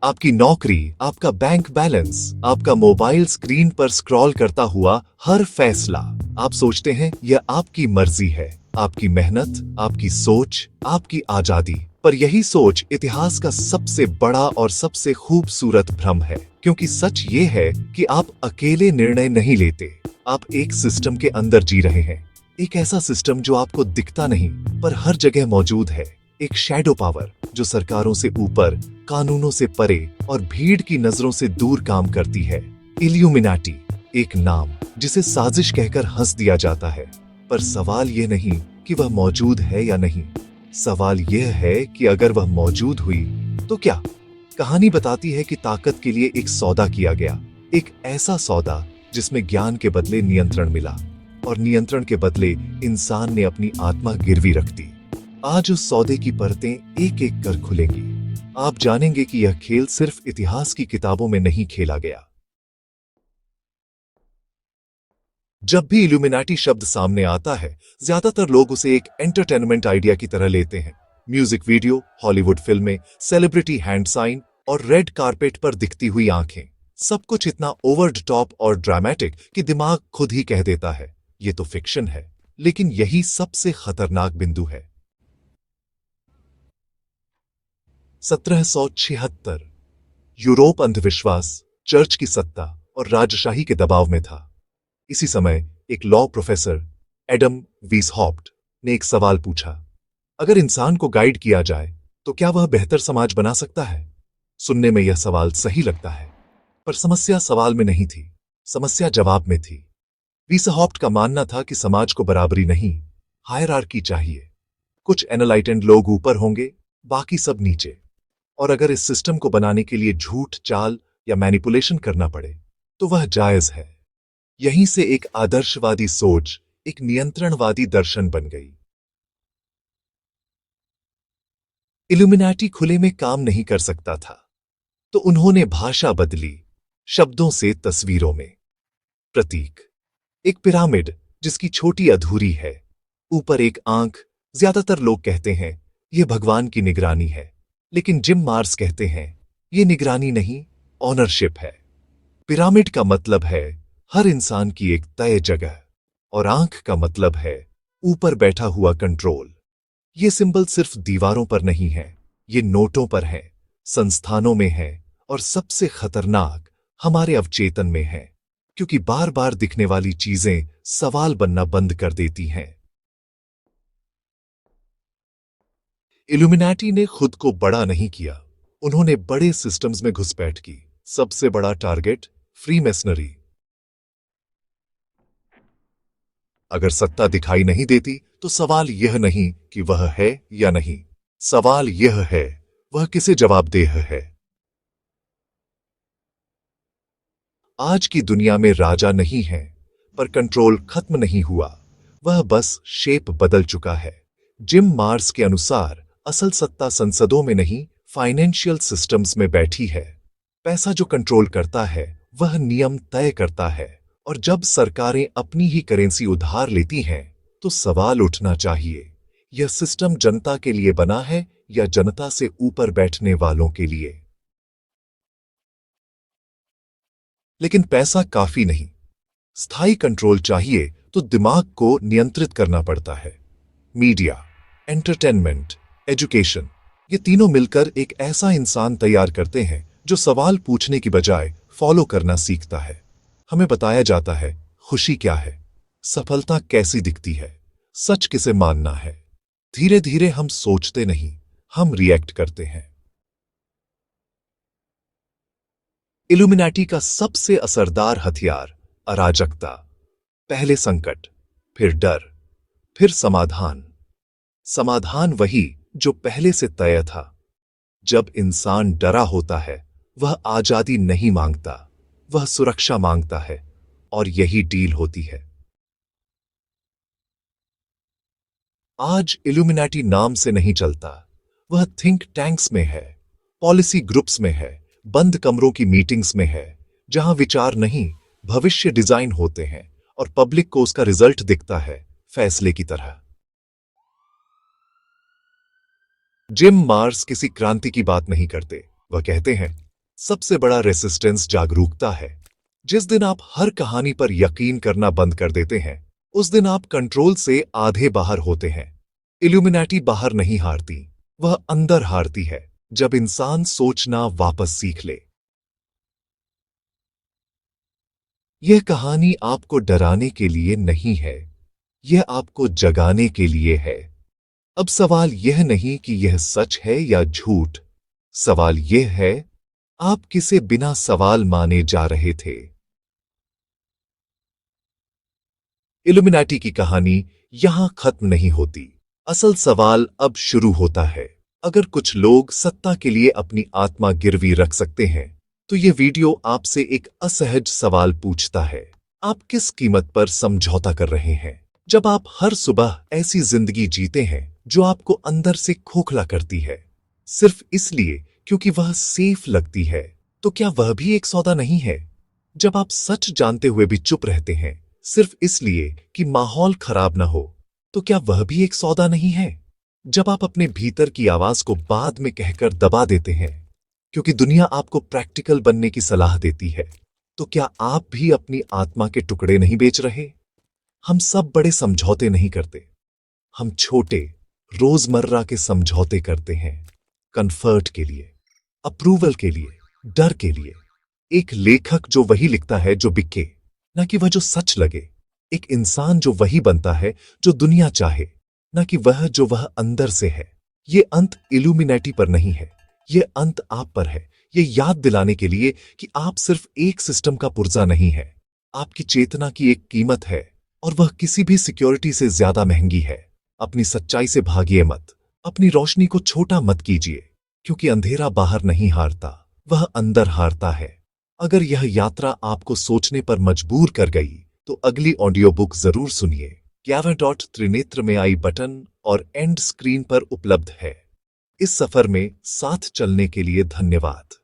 आपकी नौकरी, आपका बैंक बैलेंस, आपका मोबाइल स्क्रीन पर स्क्रॉल करता हुआ हर फैसला। आप सोचते हैं यह आपकी मर्जी है, आपकी मेहनत, आपकी सोच, आपकी आजादी। पर यही सोच इतिहास का सबसे बड़ा और सबसे खूबसूरत भ्रम है, क्योंकि सच ये है कि आप अकेले निर्णय नहीं लेते। आप एक सिस्टम के अंदर जी रहे हैं, एक ऐसा सिस्टम जो आपको दिखता नहीं पर हर जगह मौजूद है। एक शैडो पावर जो सरकारों से ऊपर, कानूनों से परे और भीड़ की नजरों से दूर काम करती है। इल्यूमिनाटी, एक नाम जिसे साजिश कहकर हंस दिया जाता है, पर सवाल यह नहीं कि वह मौजूद है या नहीं। सवाल यह है कि अगर वह मौजूद हुई तो क्या। कहानी बताती है कि ताकत के लिए एक सौदा किया गया, एक ऐसा सौदा जिसमें ज्ञान के बदले नियंत्रण मिला और नियंत्रण के बदले इंसान ने अपनी आत्मा गिरवी रख दी। आज उस सौदे की परतें एक एक कर खुलेंगी। आप जानेंगे कि यह खेल सिर्फ इतिहास की किताबों में नहीं खेला गया। जब भी इल्यूमिनाटी शब्द सामने आता है, ज्यादातर लोग उसे एक एंटरटेनमेंट आइडिया की तरह लेते हैं। म्यूजिक वीडियो, हॉलीवुड फिल्में, सेलिब्रिटी हैंड साइन और रेड कारपेट पर दिखती हुई आंखें, सब कुछ इतना ओवर द टॉप और ड्रामेटिक कि दिमाग खुद ही कह देता है ये तो फिक्शन है। लेकिन यही सबसे खतरनाक बिंदु है। 1776 यूरोप अंधविश्वास, चर्च की सत्ता और राजशाही के दबाव में था। इसी समय एक लॉ प्रोफेसर एडम वीसहॉफ्ट ने एक सवाल पूछा, अगर इंसान को गाइड किया जाए तो क्या वह बेहतर समाज बना सकता है। सुनने में यह सवाल सही लगता है, पर समस्या सवाल में नहीं थी, समस्या जवाब में थी। वीसहॉफ्ट का मानना था कि समाज को बराबरी नहीं, हायरार्की चाहिए। कुछ एनलाइटेंड लोग ऊपर होंगे, बाकी सब नीचे। और अगर इस सिस्टम को बनाने के लिए झूठ, चाल या मैनिपुलेशन करना पड़े तो वह जायज है। यहीं से एक आदर्शवादी सोच, एक नियंत्रणवादी दर्शन बन गई। इल्यूमिनाटी खुले में काम नहीं कर सकता था, तो उन्होंने भाषा बदली, शब्दों से तस्वीरों में। प्रतीक, एक पिरामिड जिसकी छोटी अधूरी है, ऊपर एक आंख। ज्यादातर लोग कहते हैं यह भगवान की निगरानी है, लेकिन जिम मार्स कहते हैं यह निगरानी नहीं, ऑनरशिप है। पिरामिड का मतलब है हर इंसान की एक तय जगह, और आंख का मतलब है ऊपर बैठा हुआ कंट्रोल। ये सिंबल सिर्फ दीवारों पर नहीं है, ये नोटों पर है, संस्थानों में है, और सबसे खतरनाक हमारे अवचेतन में है, क्योंकि बार बार दिखने वाली चीजें सवाल बनना बंद कर देती हैं। इल्यूमिनाटी ने खुद को बड़ा नहीं किया, उन्होंने बड़े सिस्टम्स में घुसपैठ की। सबसे बड़ा टारगेट फ्रीमेसनरी। अगर सत्ता दिखाई नहीं देती तो सवाल यह नहीं कि वह है या नहीं, सवाल यह है वह किसे जवाबदेह है। आज की दुनिया में राजा नहीं है, पर कंट्रोल खत्म नहीं हुआ, वह बस शेप बदल चुका है। जिम मार्स के अनुसार असल सत्ता संसदों में नहीं, फाइनेंशियल सिस्टम्स में बैठी है। पैसा जो कंट्रोल करता है वह नियम तय करता है, और जब सरकारें अपनी ही करेंसी उधार लेती हैं तो सवाल उठना चाहिए, यह सिस्टम जनता के लिए बना है या जनता से ऊपर बैठने वालों के लिए। लेकिन पैसा काफी नहीं, स्थायी कंट्रोल चाहिए तो दिमाग को नियंत्रित करना पड़ता है। मीडिया, एंटरटेनमेंट, एजुकेशन, ये तीनों मिलकर एक ऐसा इंसान तैयार करते हैं जो सवाल पूछने की बजाय फॉलो करना सीखता है। हमें बताया जाता है खुशी क्या है, सफलता कैसी दिखती है, सच किसे मानना है। धीरे धीरे हम सोचते नहीं, हम रिएक्ट करते हैं। इल्यूमिनाटी का सबसे असरदार हथियार अराजकता। पहले संकट, फिर डर, फिर समाधान। समाधान वही जो पहले से तय था। जब इंसान डरा होता है वह आजादी नहीं मांगता, वह सुरक्षा मांगता है, और यही डील होती है। आज इल्यूमिनाटी नाम से नहीं चलता, वह थिंक टैंक्स में है, पॉलिसी ग्रुप्स में है, बंद कमरों की मीटिंग्स में है, जहां विचार नहीं भविष्य डिजाइन होते हैं और पब्लिक को उसका रिजल्ट दिखता है फैसले की तरह। जिम मार्स किसी क्रांति की बात नहीं करते, वह कहते हैं सबसे बड़ा रेसिस्टेंस जागरूकता है। जिस दिन आप हर कहानी पर यकीन करना बंद कर देते हैं, उस दिन आप कंट्रोल से आधे बाहर होते हैं। इल्यूमिनाटी बाहर नहीं हारती, वह अंदर हारती है जब इंसान सोचना वापस सीख ले। यह कहानी आपको डराने के लिए नहीं है, यह आपको जगाने के लिए है। अब सवाल यह नहीं कि यह सच है या झूठ, सवाल यह है, आप किसे बिना सवाल माने जा रहे थे। इल्यूमिनाटी की कहानी यहां खत्म नहीं होती। असल सवाल अब शुरू होता है। अगर कुछ लोग सत्ता के लिए अपनी आत्मा गिरवी रख सकते हैं, तो यह वीडियो आपसे एक असहज सवाल पूछता है। आप किस कीमत पर समझौता कर रहे हैं? जब आप हर सुबह ऐसी जिंदगी जीते हैं जो आपको अंदर से खोखला करती है, सिर्फ इसलिए क्योंकि वह सेफ लगती है, तो क्या वह भी एक सौदा नहीं है? जब आप सच जानते हुए भी चुप रहते हैं, सिर्फ इसलिए कि माहौल खराब ना हो, तो क्या वह भी एक सौदा नहीं है? जब आप अपने भीतर की आवाज को बाद में कहकर दबा देते हैं, क्योंकि दुनिया आपको प्रैक्टिकल बनने की सलाह देती है, तो क्या आप भी अपनी आत्मा के टुकड़े नहीं बेच रहे? हम सब बड़े समझौते नहीं करते, हम छोटे रोजमर्रा के समझौते करते हैं। कंफर्ट के लिए, अप्रूवल के लिए, डर के लिए। एक लेखक जो वही लिखता है जो बिके, ना कि वह जो सच लगे। एक इंसान जो वही बनता है जो दुनिया चाहे, ना कि वह जो वह अंदर से है। ये अंत इल्यूमिनेटी पर नहीं है, ये अंत आप पर है। ये याद दिलाने के लिए कि आप सिर्फ एक सिस्टम का पुर्जा नहीं है। आपकी चेतना की एक कीमत है, और वह किसी भी सिक्योरिटी से ज्यादा महंगी है। अपनी सच्चाई से भागिए मत, अपनी रोशनी को छोटा मत कीजिए, क्योंकि अंधेरा बाहर नहीं हारता, वह अंदर हारता है। अगर यह यात्रा आपको सोचने पर मजबूर कर गई, तो अगली ऑडियो बुक जरूर सुनिए। 11.त्रिनेत्र में आई बटन और एंड स्क्रीन पर उपलब्ध है। इस सफर में साथ चलने के लिए धन्यवाद।